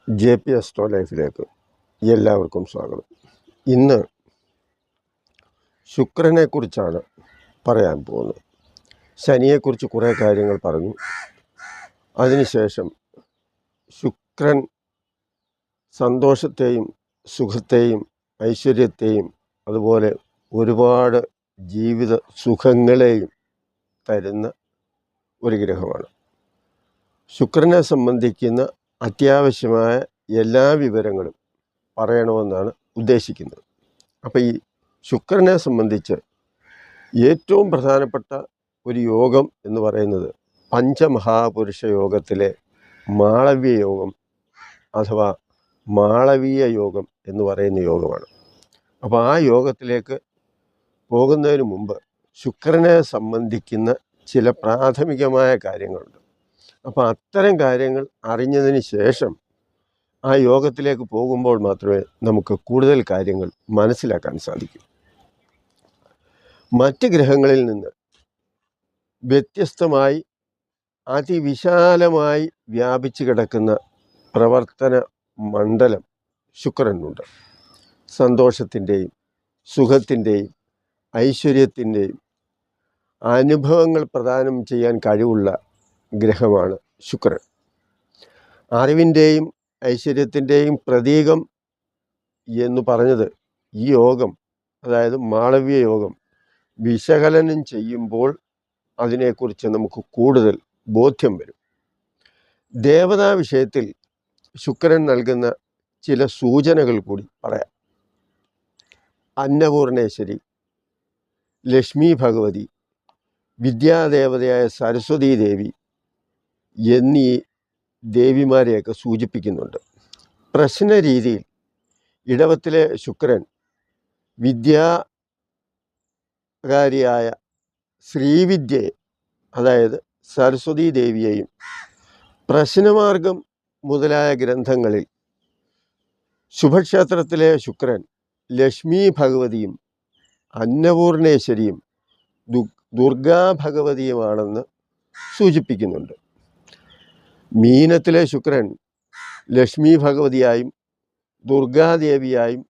JP astro ലൈഫിലേക്ക് എല്ലാവർക്കും സ്വാഗതം. ഇന്ന് ശുക്രനെക്കുറിച്ചാണ് പറയാൻ പോകുന്നത്. ശനിയെക്കുറിച്ച് കുറേ കാര്യങ്ങൾ പറഞ്ഞു. അതിനുശേഷം ശുക്രൻ സന്തോഷത്തെയും സുഖത്തെയും ഐശ്വര്യത്തെയും അതുപോലെ ഒരുപാട് ജീവിത സുഖങ്ങളെയും തരുന്ന ഒരു ഗ്രഹമാണ്. ശുക്രനെ സംബന്ധിക്കുന്ന അത്യാവശ്യമായ എല്ലാ വിവരങ്ങളും പറയണമെന്നാണ് ഉദ്ദേശിക്കുന്നത്. അപ്പോൾ ഈ ശുക്രനെ സംബന്ധിച്ച് ഏറ്റവും പ്രധാനപ്പെട്ട ഒരു യോഗം എന്ന് പറയുന്നത് പഞ്ചമഹാപുരുഷ യോഗത്തിലെ മാളവ്യ യോഗം അഥവാ മാളവീയ യോഗം എന്ന് പറയുന്ന യോഗമാണ്. അപ്പോൾ ആ യോഗത്തിലേക്ക് പോകുന്നതിന് മുമ്പ് ശുക്രനെ സംബന്ധിക്കുന്ന ചില പ്രാഥമികമായ കാര്യങ്ങളുണ്ട്. അപ്പോൾ അത്തരം കാര്യങ്ങൾ അറിഞ്ഞതിന് ശേഷം ആ യോഗത്തിലേക്ക് പോകുമ്പോൾ മാത്രമേ നമുക്ക് കൂടുതൽ കാര്യങ്ങൾ മനസ്സിലാക്കാൻ സാധിക്കൂ. മറ്റ് ഗ്രഹങ്ങളിൽ നിന്ന് വ്യത്യസ്തമായി അതിവിശാലമായി വ്യാപിച്ചു കിടക്കുന്ന പ്രവർത്തന മണ്ഡലം ശുക്രനുണ്ട്. സന്തോഷത്തിൻ്റെയും സുഖത്തിൻ്റെയും ഐശ്വര്യത്തിൻ്റെയും അനുഭവങ്ങൾ പ്രദാനം ചെയ്യാൻ കഴിവുള്ള ഗ്രഹമാണ് ശുക്രൻ. അറിവിൻ്റെയും ഐശ്വര്യത്തിൻ്റെയും പ്രതീകം എന്ന് പറഞ്ഞത് ഈ യോഗം, അതായത് മാളവ്യ യോഗം വിശകലനം ചെയ്യുമ്പോൾ അതിനെക്കുറിച്ച് നമുക്ക് കൂടുതൽ ബോധ്യം വരും. ദേവതാ വിഷയത്തിൽ ശുക്രൻ നൽകുന്ന ചില സൂചനകൾ കൂടി പറയാം. അന്നപൂർണേശ്വരി, ലക്ഷ്മി ഭഗവതി, വിദ്യാദേവതയായ സരസ്വതീ ദേവി എന്നീ ദേവിമാരെയൊക്കെ സൂചിപ്പിക്കുന്നുണ്ട്. പ്രശ്ന രീതിയിൽ ഇടവത്തിലെ ശുക്രൻ വിദ്യാകാരിയായ ശ്രീവിദ്യയെ, അതായത് സരസ്വതീ ദേവിയെയും, പ്രശ്നമാർഗം മുതലായ ഗ്രന്ഥങ്ങളിൽ ശുഭക്ഷേത്രത്തിലെ ശുക്രൻ ലക്ഷ്മി ഭഗവതിയും അന്നപൂർണേശ്വരിയും ദുർഗാ ഭഗവതിയുമാണെന്ന് സൂചിപ്പിക്കുന്നുണ്ട്. മീനത്തിലെ ശുക്രൻ ലക്ഷ്മി ഭഗവതിയായും ദുർഗാദേവിയായും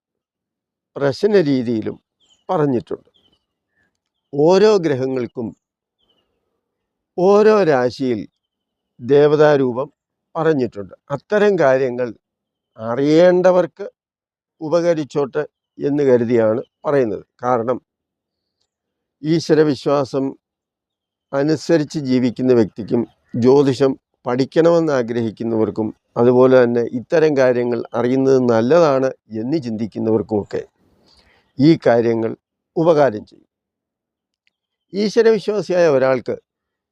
പ്രശ്ന രീതിയിലും പറഞ്ഞിട്ടുണ്ട്. ഓരോ ഗ്രഹങ്ങൾക്കും ഓരോ രാശിയിൽ ദേവതാരൂപം പറഞ്ഞിട്ടുണ്ട്. അത്തരം കാര്യങ്ങൾ അറിയേണ്ടവർക്ക് ഉപകരിച്ചോട്ടെ എന്ന് കരുതിയാണ് പറയുന്നത്. കാരണം ഈശ്വരവിശ്വാസം അനുസരിച്ച് ജീവിക്കുന്ന വ്യക്തിക്കും ജ്യോതിഷം പഠിക്കണമെന്ന് ആഗ്രഹിക്കുന്നവർക്കും അതുപോലെ തന്നെ ഇത്തരം കാര്യങ്ങൾ അറിയുന്നത് നല്ലതാണ് എന്ന് ചിന്തിക്കുന്നവർക്കുമൊക്കെ ഈ കാര്യങ്ങൾ ഉപകാരം ചെയ്യും. ഈശ്വരവിശ്വാസിയായ ഒരാൾക്ക്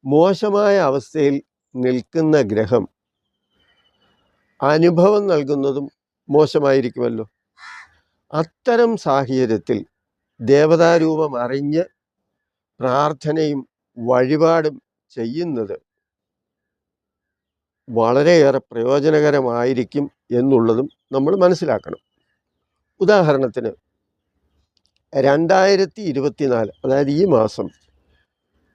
മോശമായ അവസ്ഥയിൽ നിൽക്കുന്ന ഗ്രഹം അനുഭവം നൽകുന്നതും മോശമായിരിക്കുമല്ലോ. അത്തരം സാഹചര്യത്തിൽ ദേവതാരൂപം അറിഞ്ഞ് പ്രാർത്ഥനയും വഴിപാടും ചെയ്യുന്നത് വളരെയേറെ പ്രയോജനകരമായിരിക്കും എന്നുള്ളതും നമ്മൾ മനസ്സിലാക്കണം. ഉദാഹരണത്തിന് 2024, അതായത് ഈ മാസം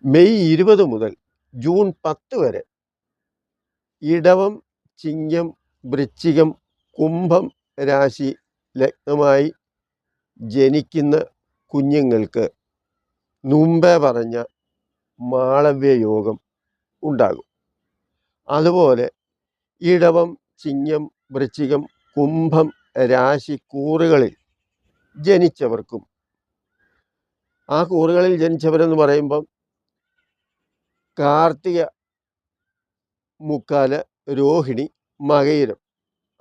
മെയ് 20 മുതൽ ജൂൺ 10 വരെ ഇടവം, ചിങ്ങം, വൃശ്ചികം, കുംഭം രാശി ലഗ്നമായി ജനിക്കുന്ന കുഞ്ഞുങ്ങൾക്ക് മുമ്പേ പറഞ്ഞ മാളവ്യ യോഗം ഉണ്ടാകും. അതുപോലെ ഇടവം, ചിങ്ങം, വൃശ്ചികം, കുംഭം രാശി കൂറുകളിൽ ജനിച്ചവർക്കും, ആ കൂറുകളിൽ ജനിച്ചവരെന്ന് പറയുമ്പം കാർത്തിക, മുക്കാല്, രോഹിണി, മകയിരം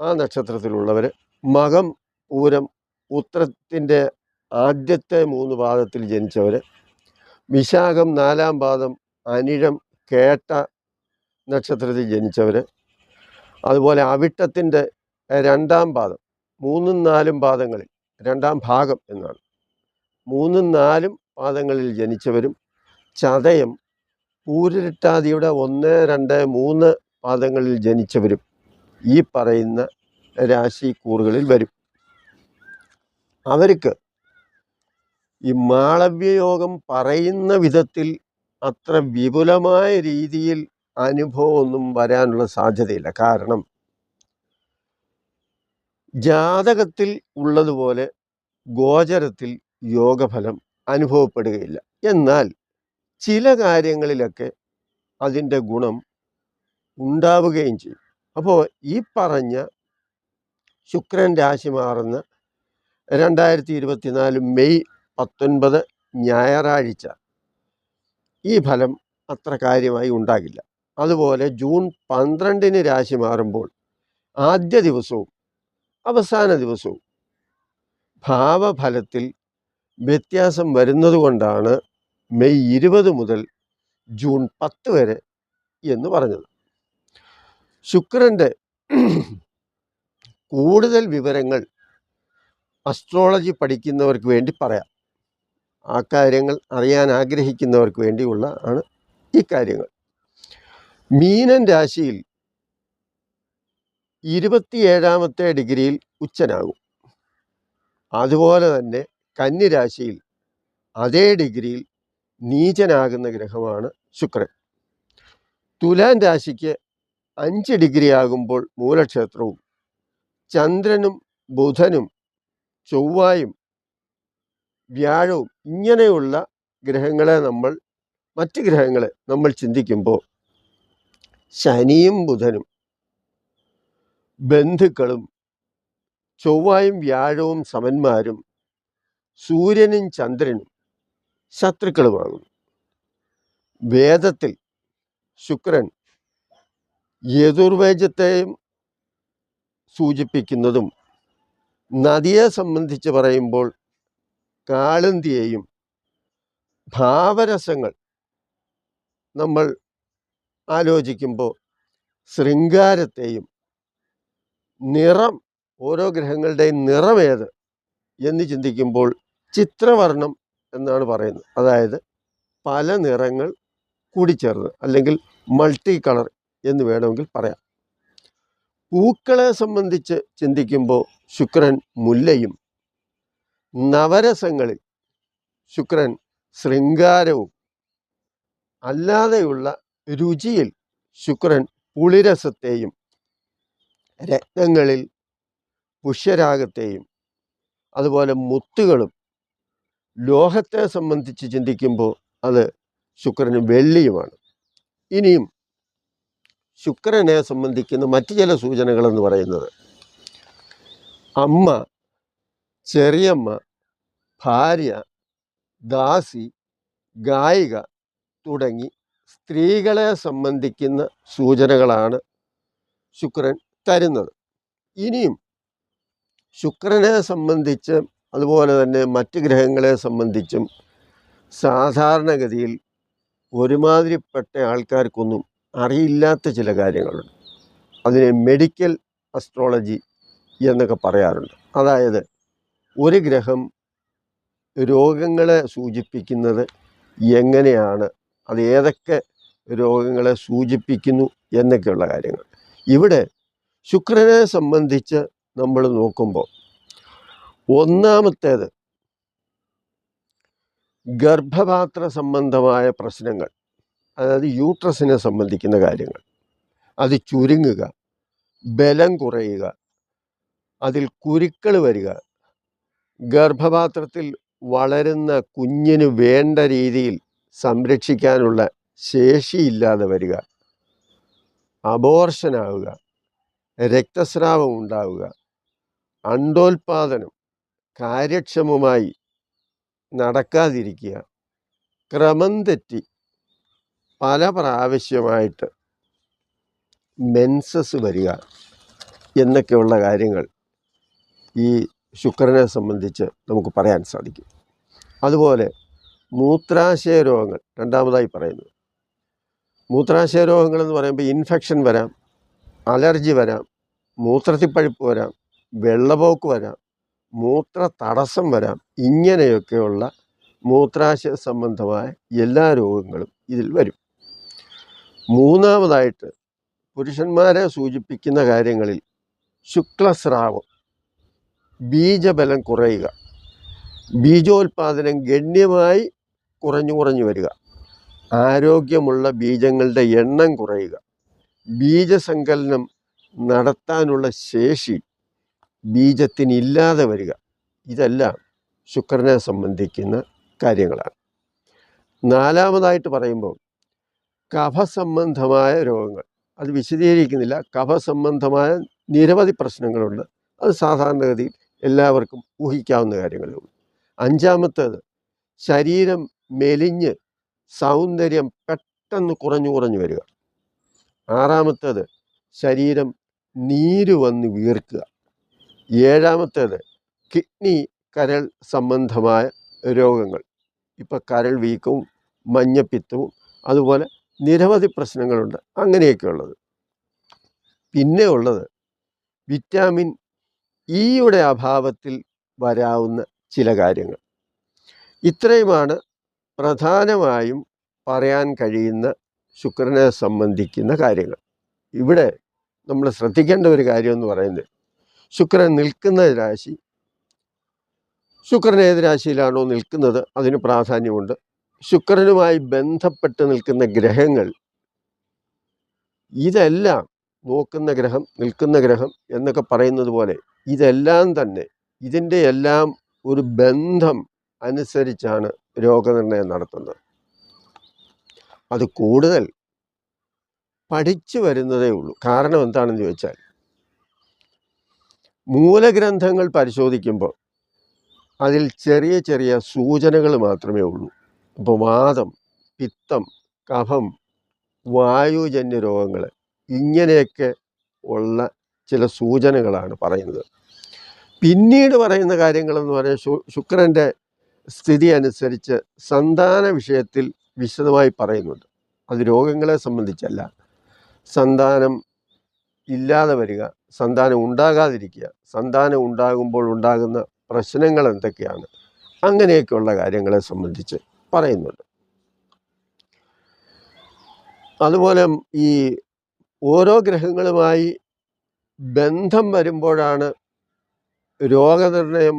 ആ നക്ഷത്രത്തിലുള്ളവർ, മകം, പൂരം, ഉത്രത്തിൻ്റെ ആദ്യത്തെ 3 പാദത്തിൽ ജനിച്ചവർ, വിശാഖം 4-ാം പാദം, അനിഴം, കേട്ട നക്ഷത്രത്തിൽ ജനിച്ചവർ, അതുപോലെ അവിട്ടത്തിൻ്റെ 2-ാം പാദം, 3-4 പാദങ്ങളിൽ, 2-ാം ഭാഗം എന്നാണ്, 3-4 പാദങ്ങളിൽ ജനിച്ചവരും, ചതയം, പൂരിട്ടാതിയുടെ 1, 2, 3 പാദങ്ങളിൽ ജനിച്ചവരും ഈ പറയുന്ന രാശി കൂറുകളിൽ വരും. അവർക്ക് ഈ മാളവ്യയോഗം പറയുന്ന വിധത്തിൽ അത്ര വിപുലമായ രീതിയിൽ അനുഭവമൊന്നും വരാനുള്ള സാധ്യതയില്ല. കാരണം ജാതകത്തിൽ ഉള്ളതുപോലെ ഗോചരത്തിൽ യോഗഫലം അനുഭവപ്പെടുകയില്ല. എന്നാൽ ചില കാര്യങ്ങളിലൊക്കെ അതിൻ്റെ ഗുണം ഉണ്ടാവുകയും ചെയ്യും. അപ്പോൾ ഈ പറഞ്ഞ ശുക്രൻ രാശി മാറുന്ന 2024 മെയ് 19 ഞായറാഴ്ച ഈ ഫലം അത്ര കാര്യമായി ഉണ്ടാകില്ല. അതുപോലെ ജൂൺ 12 രാശി മാറുമ്പോൾ ആദ്യ ദിവസവും അവസാന ദിവസവും ഭാവഫലത്തിൽ വ്യത്യാസം വരുന്നത് കൊണ്ടാണ് മെയ് 20 മുതൽ ജൂൺ 10 വരെ എന്ന് പറഞ്ഞത്. ശുക്രൻ്റെ കൂടുതൽ വിവരങ്ങൾ അസ്ട്രോളജി പഠിക്കുന്നവർക്ക് വേണ്ടി പറയാം. ആ കാര്യങ്ങൾ അറിയാൻ ആഗ്രഹിക്കുന്നവർക്ക് വേണ്ടിയുള്ള ആണ് ഈ കാര്യങ്ങൾ. മീനൻ രാശിയിൽ 27ാമത്തെ ഡിഗ്രിയിൽ ഉച്ചനാകും. അതുപോലെ തന്നെ കന്നി രാശിയിൽ അതേ ഡിഗ്രിയിൽ നീചനാകുന്ന ഗ്രഹമാണ് ശുക്രൻ. തുലാൻ രാശിക്ക് 5 ഡിഗ്രി ആകുമ്പോൾ മൂലക്ഷേത്രവും ചന്ദ്രനും ബുധനും ചൊവ്വായും വ്യാഴവും ഇങ്ങനെയുള്ള മറ്റ് ഗ്രഹങ്ങളെ നമ്മൾ ചിന്തിക്കുമ്പോൾ ശനിയും ബുധനും ബന്ധുക്കളും ചൊവ്വായും വ്യാഴവും സമന്മാരും സൂര്യനും ചന്ദ്രനും ശത്രുക്കളുമാകുന്നു. വേദത്തിൽ ശുക്രൻ യജുർവേദത്തെയും സൂചിപ്പിക്കുന്നതും നദിയെ സംബന്ധിച്ച് പറയുമ്പോൾ കാളന്തിയെയും, ഭാവരസങ്ങൾ നമ്മൾ ആലോചിക്കുമ്പോൾ ശൃംഗാരത്തെയും, നിറം ഓരോ ഗ്രഹങ്ങളുടെയും നിറമേത് എന്ന് ചിന്തിക്കുമ്പോൾ ചിത്രവർണം എന്നാണ് പറയുന്നത്. അതായത് പല നിറങ്ങൾ കൂടിച്ചേർന്ന്, അല്ലെങ്കിൽ മൾട്ടി കളർ എന്ന് വേണമെങ്കിൽ പറയാം. പൂക്കളെ സംബന്ധിച്ച് ചിന്തിക്കുമ്പോൾ ശുക്രൻ മുല്ലയും, നവരസങ്ങളിൽ ശുക്രൻ ശൃംഗാരവും, അല്ലാതെയുള്ള രുചിയിൽ ശുക്രൻ പുളിരസത്തെയും, രത്നങ്ങളിൽ പുഷ്യരാഗത്തെയും, അതുപോലെ മുത്തുകളും, ലോഹത്തെ സംബന്ധിച്ച് ചിന്തിക്കുമ്പോൾ അത് ശുക്രന് വെള്ളിയുമാണ്. ഇനിയും ശുക്രനെ സംബന്ധിക്കുന്ന മറ്റു ചില സൂചനകളെന്ന് പറയുന്നത് അമ്മ, ചെറിയമ്മ, ഭാര്യ, ദാസി, ഗായിക തുടങ്ങി സ്ത്രീകളെ സംബന്ധിക്കുന്ന സൂചനകളാണ് ശുക്രൻ തരുന്നത്. ഇനിയും ശുക്രനെ സംബന്ധിച്ച് അതുപോലെ തന്നെ മറ്റ് ഗ്രഹങ്ങളെ സംബന്ധിച്ചും സാധാരണഗതിയിൽ ഒരുമാതിരിപ്പെട്ട ആൾക്കാർക്കൊന്നും അറിയില്ലാത്ത ചില കാര്യങ്ങളുണ്ട്. അതിനെ മെഡിക്കൽ അസ്ട്രോളജി എന്നൊക്കെ പറയാറുണ്ട്. അതായത് ഒരു ഗ്രഹം രോഗങ്ങളെ സൂചിപ്പിക്കുന്നത് എങ്ങനെയാണ്, അത് ഏതൊക്കെ രോഗങ്ങളെ സൂചിപ്പിക്കുന്നു എന്നൊക്കെയുള്ള കാര്യങ്ങൾ. ഇവിടെ ശുക്രനെ സംബന്ധിച്ച് നമ്മൾ നോക്കുമ്പോൾ ഒന്നാമത്തേത് ഗർഭപാത്ര സംബന്ധമായ പ്രശ്നങ്ങൾ, അതായത് യൂട്രസിനെ സംബന്ധിക്കുന്ന കാര്യങ്ങൾ, അത് ചുരുങ്ങുക, ബലം കുറയുക, അതിൽ കുരുക്കൾ വരിക, ഗർഭപാത്രത്തിൽ വളരുന്ന കുഞ്ഞിന് വേണ്ട രീതിയിൽ സംരക്ഷിക്കാനുള്ള ശേഷിയില്ലാതെ വരിക, അബോർഷനാവുക, രക്തസ്രാവം ഉണ്ടാവുക, അണ്ഡോൽപാദനം കാര്യക്ഷമമായി നടക്കാതിരിക്കുക, ക്രമം തെറ്റി പല പ്രാവശ്യമായിട്ട് മെൻസസ് വരിക എന്നൊക്കെയുള്ള കാര്യങ്ങൾ ഈ ശുക്രനെ സംബന്ധിച്ച് നമുക്ക് പറയാൻ സാധിക്കും. അതുപോലെ മൂത്രാശയ രോഗങ്ങൾ രണ്ടാമതായി പറയുന്നത്. മൂത്രാശയ രോഗങ്ങളെന്ന് പറയുമ്പോൾ ഇൻഫെക്ഷൻ വരാം, അലർജി വരാം, മൂത്രത്തിൽ പഴുപ്പ് വരാം, വെള്ളപ്പോക്ക് വരാം, മൂത്ര തടസ്സം വരാം. ഇങ്ങനെയൊക്കെയുള്ള മൂത്രാശയ സംബന്ധമായ എല്ലാ രോഗങ്ങളും ഇതിൽ വരും. മൂന്നാമതായിട്ട് പുരുഷന്മാരെ സൂചിപ്പിക്കുന്ന കാര്യങ്ങളിൽ ശുക്ലസ്രാവം, ബീജബലം കുറയുക, ബീജോൽപാദനം ഗണ്യമായി കുറഞ്ഞു വരിക, ആരോഗ്യമുള്ള ബീജങ്ങളുടെ എണ്ണം കുറയുക, ബീജസങ്കലനം നടത്താനുള്ള ശേഷി ബീജത്തിനില്ലാതെ വരിക, ഇതെല്ലാം ശുക്രനെ സംബന്ധിക്കുന്ന കാര്യങ്ങളാണ്. നാലാമതായിട്ട് പറയുമ്പോൾ കഫസംബന്ധമായ രോഗങ്ങൾ, അത് വിശദീകരിക്കുന്നില്ല. കഫസംബന്ധമായ നിരവധി പ്രശ്നങ്ങളുണ്ട്. അത് സാധാരണഗതിയിൽ എല്ലാവർക്കും ഊഹിക്കാവുന്ന കാര്യങ്ങളേ ഉള്ളൂ. അഞ്ചാമത്തേത് ശരീരം മെലിഞ്ഞ് സൗന്ദര്യം പെട്ടെന്ന് കുറഞ്ഞു കുറഞ്ഞു വരിക. ആറാമത്തേത് ശരീരം നീര് വന്ന് വീർക്കുക. ഏഴാമത്തേത് കിഡ്നി കരൾ സംബന്ധമായ രോഗങ്ങൾ, ഇപ്പം കരൾ വീക്കവും മഞ്ഞപ്പിത്തവും അതുപോലെ നിരവധി പ്രശ്നങ്ങളുണ്ട് അങ്ങനെയൊക്കെയുള്ളത്. പിന്നെ ഉള്ളത് വിറ്റാമിൻ ഇയുടെ അഭാവത്തിൽ വരാവുന്ന ചില കാര്യങ്ങൾ. ഇത്രയുമാണ് പ്രധാനമായും പറയാൻ കഴിയുന്ന ശുക്രനെ സംബന്ധിക്കുന്ന കാര്യങ്ങൾ. ഇവിടെ നമ്മൾ ശ്രദ്ധിക്കേണ്ട ഒരു കാര്യം എന്ന് പറയുന്നത്, ശുക്രൻ നിൽക്കുന്ന രാശി, ശുക്രൻ ഏത് രാശിയിലാണോ നിൽക്കുന്നത് അതിന് പ്രാധാന്യമുണ്ട്. ശുക്രനുമായി ബന്ധപ്പെട്ട് നിൽക്കുന്ന ഗ്രഹങ്ങൾ, ഇതെല്ലാം നോക്കുന്ന ഗ്രഹം, നിൽക്കുന്ന ഗ്രഹം എന്നൊക്കെ പറയുന്നത് പോലെ ഇതെല്ലാം തന്നെ ഇതിൻ്റെ എല്ലാം ഒരു ബന്ധം അനുസരിച്ചാണ് രോഗനിർണയം നടത്തുന്നത്. അത് കൂടുതൽ പഠിച്ചു വരുന്നതേ ഉള്ളൂ. കാരണം എന്താണെന്ന് ചോദിച്ചാൽ, മൂലഗ്രന്ഥങ്ങൾ പരിശോധിക്കുമ്പോൾ അതിൽ ചെറിയ ചെറിയ സൂചനകൾ മാത്രമേ ഉള്ളൂ. ഇപ്പോൾ വാതം, പിത്തം, കഫം, വായുജന്യ രോഗങ്ങൾ, ഇങ്ങനെയൊക്കെ ഉള്ള ചില സൂചനകളാണ് പറയുന്നത്. പിന്നീട് പറയുന്ന കാര്യങ്ങളെന്ന് പറഞ്ഞാൽ ശുക്രൻ്റെ സ്ഥിതി അനുസരിച്ച് സന്താന വിഷയത്തിൽ വിശദമായി പറയുന്നുണ്ട്. അത് രോഗങ്ങളെ സംബന്ധിച്ചല്ല, സന്താനം ഇല്ലാതെ വരിക, സന്താനം ഉണ്ടാകാതിരിക്കുക, സന്താനം ഉണ്ടാകുമ്പോൾ ഉണ്ടാകുന്ന പ്രശ്നങ്ങൾ എന്തൊക്കെയാണ്, അങ്ങനെയൊക്കെയുള്ള കാര്യങ്ങളെ സംബന്ധിച്ച് പറയുന്നുണ്ട്. അതുപോലെ ഈ ഓരോ ഗ്രഹങ്ങളുമായി ബന്ധം വരുമ്പോഴാണ് രോഗനിർണയം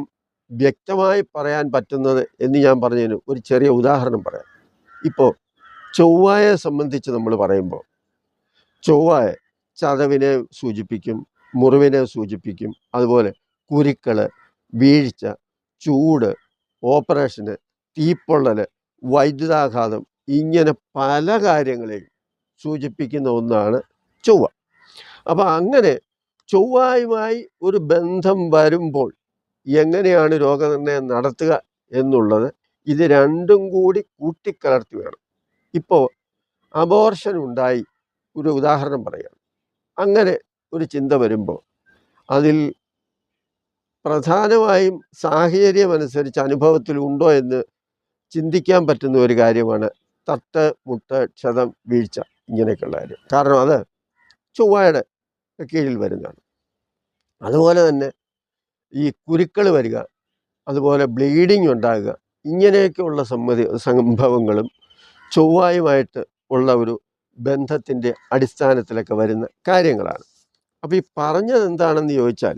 വ്യക്തമായി പറയാൻ പറ്റുന്നത് എന്ന് ഞാൻ പറഞ്ഞതിന് ഒരു ചെറിയ ഉദാഹരണം പറയാം. ഇപ്പോൾ ചൊവ്വയെ സംബന്ധിച്ച് നമ്മൾ പറയുമ്പോൾ, ചൊവ്വ ചതവിനെ സൂചിപ്പിക്കും, മുറിവിനെ സൂചിപ്പിക്കും, അതുപോലെ കുരുക്കൾ, വീഴ്ച, ചൂട്, ഓപ്പറേഷന്, തീപ്പൊള്ളൽ, വൈദ്യുതാഘാതം, ഇങ്ങനെ പല കാര്യങ്ങളെയും സൂചിപ്പിക്കുന്ന ഒന്നാണ് ചൊവ്വ. അപ്പം അങ്ങനെ ചൊവ്വയുമായി ഒരു ബന്ധം വരുമ്പോൾ എങ്ങനെയാണ് രോഗനിർണയം നടത്തുക എന്നുള്ളത് ഇത് രണ്ടും കൂടി കൂട്ടിക്കലർത്തി വേണം. ഇപ്പോൾ അബോർഷൻ ഉണ്ടായി, ഒരു ഉദാഹരണം പറയാം. അങ്ങനെ ഒരു ചിന്ത വരുമ്പോൾ അതിൽ പ്രധാനമായും സാഹചര്യമനുസരിച്ച് അനുഭവത്തിൽ ഉണ്ടോ എന്ന് ചിന്തിക്കാൻ പറ്റുന്ന ഒരു കാര്യമാണ് തട്ട്, മുട്ട്, ക്ഷതം, വീഴ്ച, ഇങ്ങനെയൊക്കെയുള്ള കാര്യം. കാരണം അത് ചൊവ്വയുടെ കീഴിൽ വരുന്നതാണ്. അതുപോലെ തന്നെ ഈ കുരുക്കൾ വരിക, അതുപോലെ ബ്ലീഡിങ് ഉണ്ടാകുക, ഇങ്ങനെയൊക്കെയുള്ള സംഭവങ്ങളും ചൊവ്വയുമായിട്ട് ഉള്ള ഒരു ബന്ധത്തിൻ്റെ അടിസ്ഥാനത്തിലൊക്കെ വരുന്ന കാര്യങ്ങളാണ്. അപ്പോൾ ഈ പറഞ്ഞത് എന്താണെന്ന് ചോദിച്ചാൽ,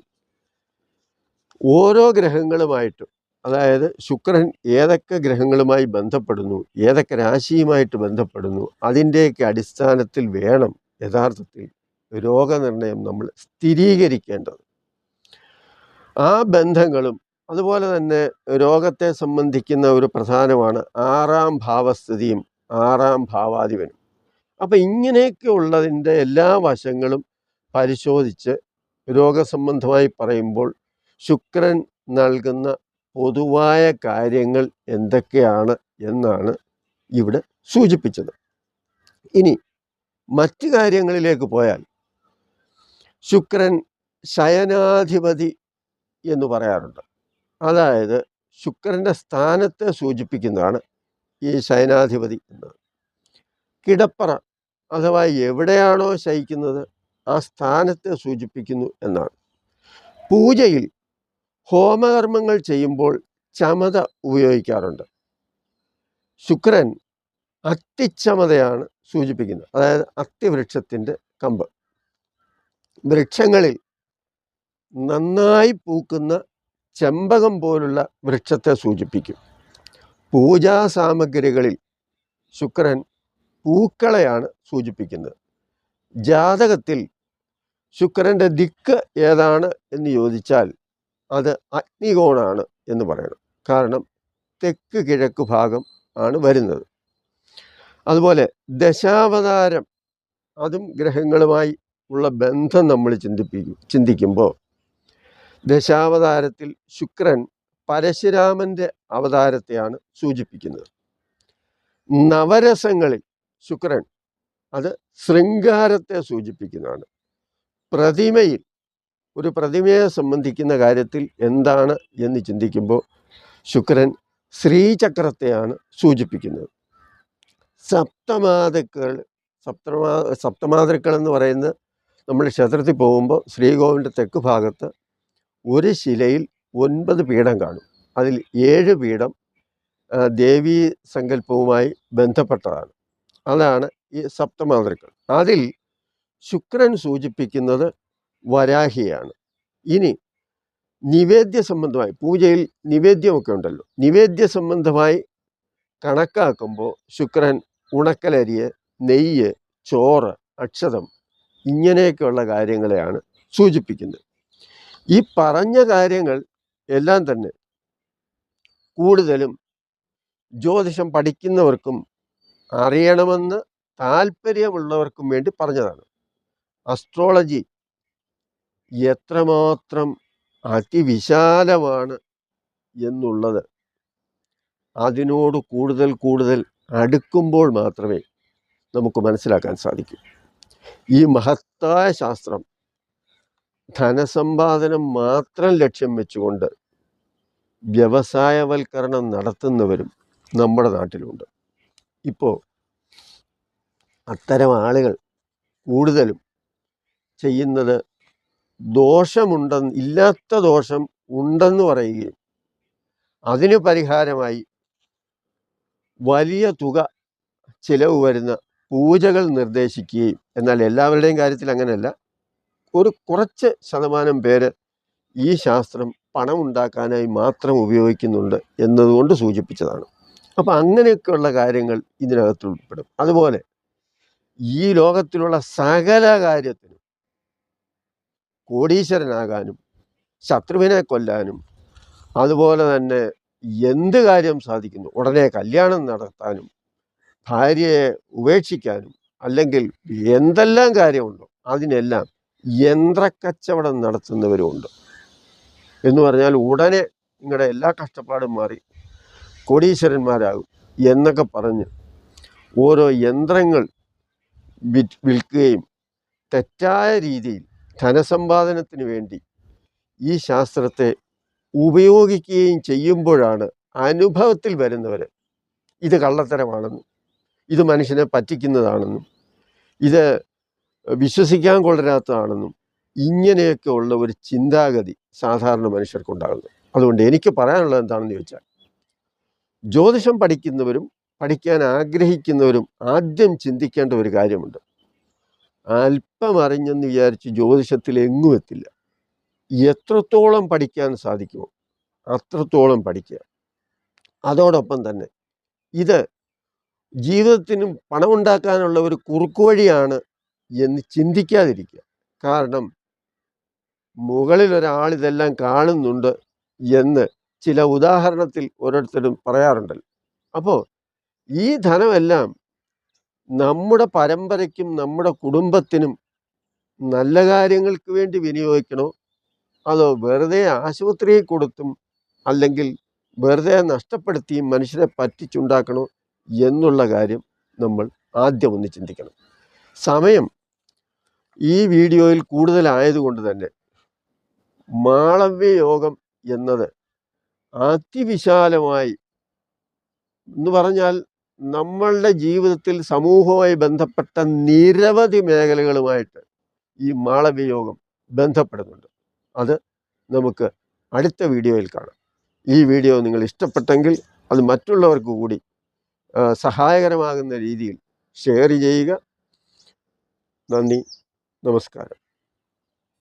ഓരോ ഗ്രഹങ്ങളുമായിട്ടും, അതായത് ശുക്രൻ ഏതൊക്കെ ഗ്രഹങ്ങളുമായി ബന്ധപ്പെടുന്നു, ഏതൊക്കെ രാശിയുമായിട്ട് ബന്ധപ്പെടുന്നു, അതിൻ്റെയൊക്കെ അടിസ്ഥാനത്തിൽ വേണം യഥാർത്ഥത്തിൽ രോഗനിർണയം നമ്മൾ സ്ഥിരീകരിക്കേണ്ടത്. ആ ബന്ധങ്ങളും അതുപോലെ തന്നെ രോഗത്തെ സംബന്ധിക്കുന്ന ഒരു പ്രധാനമാണ് 6-ാം ഭാവസ്ഥിതിയും 6-ാം ഭാവാധിപനും. അപ്പം ഇങ്ങനെയൊക്കെ ഉള്ളതിൻ്റെ എല്ലാ വശങ്ങളും പരിശോധിച്ച് രോഗസംബന്ധമായി പറയുമ്പോൾ ശുക്രൻ നൽകുന്ന പൊതുവായ കാര്യങ്ങൾ എന്തൊക്കെയാണ് എന്നാണ് ഇവിടെ സൂചിപ്പിച്ചത്. ഇനി മറ്റു കാര്യങ്ങളിലേക്ക് പോയാൽ, ശുക്രൻ ശയനാധിപതി എന്ന് പറയാറുണ്ട്. അതായത് ശുക്രൻ്റെ സ്ഥാനത്തെ സൂചിപ്പിക്കുന്നതാണ് ഈ ശയനാധിപതി എന്നത്. കിടപ്പറ അഥവാ എവിടെയാണോ ശയിക്കുന്നത് ആ സ്ഥാനത്തെ സൂചിപ്പിക്കുന്നു എന്നാണ്. പൂജയിൽ ഹോമകർമ്മങ്ങൾ ചെയ്യുമ്പോൾ ചമത ഉപയോഗിക്കാറുണ്ട്. ശുക്രൻ അത്തിച്ചമതയാണ് സൂചിപ്പിക്കുന്നത്, അതായത് അത്തിവൃക്ഷത്തിൻ്റെ കമ്പ്. വൃക്ഷങ്ങളിൽ നന്നായി പൂക്കുന്ന ചെമ്പകം പോലുള്ള വൃക്ഷത്തെ സൂചിപ്പിക്കും. പൂജാ സാമഗ്രികളിൽ ശുക്രൻ പൂക്കളെയാണ് സൂചിപ്പിക്കുന്നത്. ജാതകത്തിൽ ശുക്രൻ്റെ ദിക്ക് ഏതാണ് എന്ന് ചോദിച്ചാൽ അത് അഗ്നികോണാണ് എന്ന് പറയണം. കാരണം തെക്ക് കിഴക്ക് ഭാഗം ആണ് വരുന്നത്. അതുപോലെ ദശാവതാരം, അതും ഗ്രഹങ്ങളുമായി ഉള്ള ബന്ധം നമ്മൾ ചിന്തിക്കുമ്പോൾ ദശാവതാരത്തിൽ ശുക്രൻ പരശുരാമൻ്റെ അവതാരത്തെയാണ് സൂചിപ്പിക്കുന്നത്. നവരസങ്ങളിൽ ശുക്രൻ അത് ശൃംഗാരത്തെ സൂചിപ്പിക്കുന്നതാണ്. പ്രതിമയിൽ ഒരു പ്രതിമയെ സംബന്ധിക്കുന്ന കാര്യത്തിൽ എന്താണ് എന്ന് ചിന്തിക്കുമ്പോൾ ശുക്രൻ ശ്രീചക്രത്തെയാണ് സൂചിപ്പിക്കുന്നത്. സപ്തമാതൃക്കൾ എന്ന് പറയുന്നത് നമ്മൾ ക്ഷേത്രത്തിൽ പോകുമ്പോൾ ശ്രീകോവിലിൻ്റെ തെക്ക് ഭാഗത്ത് ഒരു ശിലയിൽ 9 പീഠം കാണും. അതിൽ 7 പീഠം ദേവീ സങ്കല്പവുമായി ബന്ധപ്പെട്ടതാണ്. അതാണ് ഈ സപ്തമാതൃക്കൾ. അതിൽ ശുക്രൻ സൂചിപ്പിക്കുന്നത് വരാഹിയാണ്. ഇനി നിവേദ്യ സംബന്ധമായി, പൂജയിൽ നിവേദ്യമൊക്കെ ഉണ്ടല്ലോ, നിവേദ്യ സംബന്ധമായി കണക്കാക്കുമ്പോൾ ശുക്രൻ ഉണക്കലരിയെ, നെയ്യ്, ചോറ്, അക്ഷതം ഇങ്ങനെയൊക്കെയുള്ള കാര്യങ്ങളെയാണ് സൂചിപ്പിക്കുന്നത്. ഈ പറഞ്ഞ കാര്യങ്ങൾ എല്ലാം തന്നെ കൂടുതലും ജ്യോതിഷം പഠിക്കുന്നവർക്കും അറിയണമെന്ന് താല്പര്യമുള്ളവർക്കും വേണ്ടി പറഞ്ഞതാണ്. അസ്ട്രോളജി എത്രമാത്രം അതിവിശാലമാണ് എന്നുള്ളത് അതിനോട് കൂടുതൽ അടുക്കുമ്പോൾ മാത്രമേ നമുക്ക് മനസ്സിലാക്കാൻ സാധിക്കൂ. ഈ മഹത്തായ ശാസ്ത്രം ധനസമ്പാദനം മാത്രം ലക്ഷ്യം വെച്ചുകൊണ്ട് വ്യവസായവൽക്കരണം നടത്തുന്നവരും നമ്മുടെ നാട്ടിലുണ്ട്. ഇപ്പോൾ അത്തരം കൂടുതലും ചെയ്യുന്നത് ഇല്ലാത്ത ദോഷം ഉണ്ടെന്ന് പറയുകയും അതിന് പരിഹാരമായി വലിയ തുക ചിലവ് വരുന്ന പൂജകൾ നിർദ്ദേശിക്കുകയും, എന്നാൽ എല്ലാവരുടെയും കാര്യത്തിൽ അങ്ങനെയല്ല, കുറച്ച് ശതമാനം പേര് ഈ ശാസ്ത്രം പണം ഉണ്ടാക്കാനായി മാത്രം ഉപയോഗിക്കുന്നുണ്ട് എന്നതുകൊണ്ട് സൂചിപ്പിച്ചതാണ്. അപ്പം അങ്ങനെയൊക്കെയുള്ള കാര്യങ്ങൾ ഇതിനകത്ത് ഉൾപ്പെടും. അതുപോലെ ഈ ലോകത്തിലുള്ള സകല കാര്യത്തിനും കോടീശ്വരനാകാനും ശത്രുവിനെ കൊല്ലാനും അതുപോലെ തന്നെ എന്ത് കാര്യം സാധിക്കുന്നു, ഉടനെ കല്യാണം നടത്താനും ഭാര്യയെ ഉപേക്ഷിക്കാനും അല്ലെങ്കിൽ എന്തെല്ലാം കാര്യമുണ്ടോ അതിനെല്ലാം യന്ത്രക്കച്ചവടം നടത്തുന്നവരുമുണ്ട്. എന്ന് പറഞ്ഞാൽ ഉടനെ നിങ്ങളുടെ എല്ലാ കഷ്ടപ്പാടും മാറി കോടീശ്വരന്മാരാകും എന്നൊക്കെ പറഞ്ഞ് ഓരോ യന്ത്രങ്ങൾ വിൽക്കുകയും തെറ്റായ രീതിയിൽ ധനസമ്പാദനത്തിന് വേണ്ടി ഈ ശാസ്ത്രത്തെ ഉപയോഗിക്കുകയും ചെയ്യുമ്പോഴാണ് അനുഭവത്തിൽ വരുന്നവർ ഇത് കള്ളത്തരമാണെന്നും ഇത് മനുഷ്യനെ പറ്റിക്കുന്നതാണെന്നും ഇത് വിശ്വസിക്കാൻ കൊള്ളരാത്തതാണെന്നും ഇങ്ങനെയൊക്കെ ഉള്ള ഒരു ചിന്താഗതി സാധാരണ മനുഷ്യർക്കുണ്ടാകുന്നു. അതുകൊണ്ട് എനിക്ക് പറയാനുള്ളത് എന്താണെന്ന് ചോദിച്ചാൽ, ജ്യോതിഷം പഠിക്കുന്നവരും പഠിക്കാൻ ആഗ്രഹിക്കുന്നവരും ആദ്യം ചിന്തിക്കേണ്ട ഒരു കാര്യമുണ്ട്. അല്പം അറിഞ്ഞെന്ന് വിചാരിച്ച് ജ്യോതിഷത്തിൽ എങ്ങും എത്തില്ല. എത്രത്തോളം പഠിക്കാൻ സാധിക്കുമോ അത്രത്തോളം പഠിക്കുക. അതോടൊപ്പം തന്നെ ഇത് ജീവിതത്തിനും പണമുണ്ടാക്കാനുള്ള ഒരു കുറുക്കുവഴിയാണ് എന്ന് ചിന്തിക്കാതിരിക്കുക. കാരണം മുകളിൽ ഒരാൾ ഇതെല്ലാം കാണുന്നുണ്ട് എന്ന് ചില ഉദാഹരണത്തിൽ ഓരോരുത്തരും പറയാറുണ്ടല്ലോ. അപ്പോൾ ഈ ധനമെല്ലാം നമ്മുടെ പരമ്പരയ്ക്കും നമ്മുടെ കുടുംബത്തിനും നല്ല കാര്യങ്ങൾക്ക് വേണ്ടി വിനിയോഗിക്കണോ അതോ വെറുതെ ആശുപത്രിയിൽ കൊടുത്തും അല്ലെങ്കിൽ വെറുതെ നഷ്ടപ്പെടുത്തിയും മനുഷ്യരെ പറ്റിച്ചുണ്ടാക്കണോ എന്നുള്ള കാര്യം നമ്മൾ ആദ്യം ഒന്ന് ചിന്തിക്കണം. സമയം ഈ വീഡിയോയിൽ കൂടുതലായതുകൊണ്ട് തന്നെ മാളവ്യയോഗം എന്നത് അതിവിശാലമായി എന്ന് പറഞ്ഞാൽ നമ്മളുടെ ജീവിതത്തിൽ സമൂഹവുമായി ബന്ധപ്പെട്ട നിരവധി മേഖലകളുമായിട്ട് ഈ മാളവ്യയോഗം ബന്ധപ്പെടുന്നുണ്ട്. അത് നമുക്ക് അടുത്ത വീഡിയോയിൽ കാണാം. ഈ വീഡിയോ നിങ്ങൾ ഇഷ്ടപ്പെട്ടെങ്കിൽ അത് മറ്റുള്ളവർക്ക് കൂടി സഹായകരമാകുന്ന രീതിയിൽ ഷെയർ ചെയ്യുക. നന്ദി, നമസ്കാരം.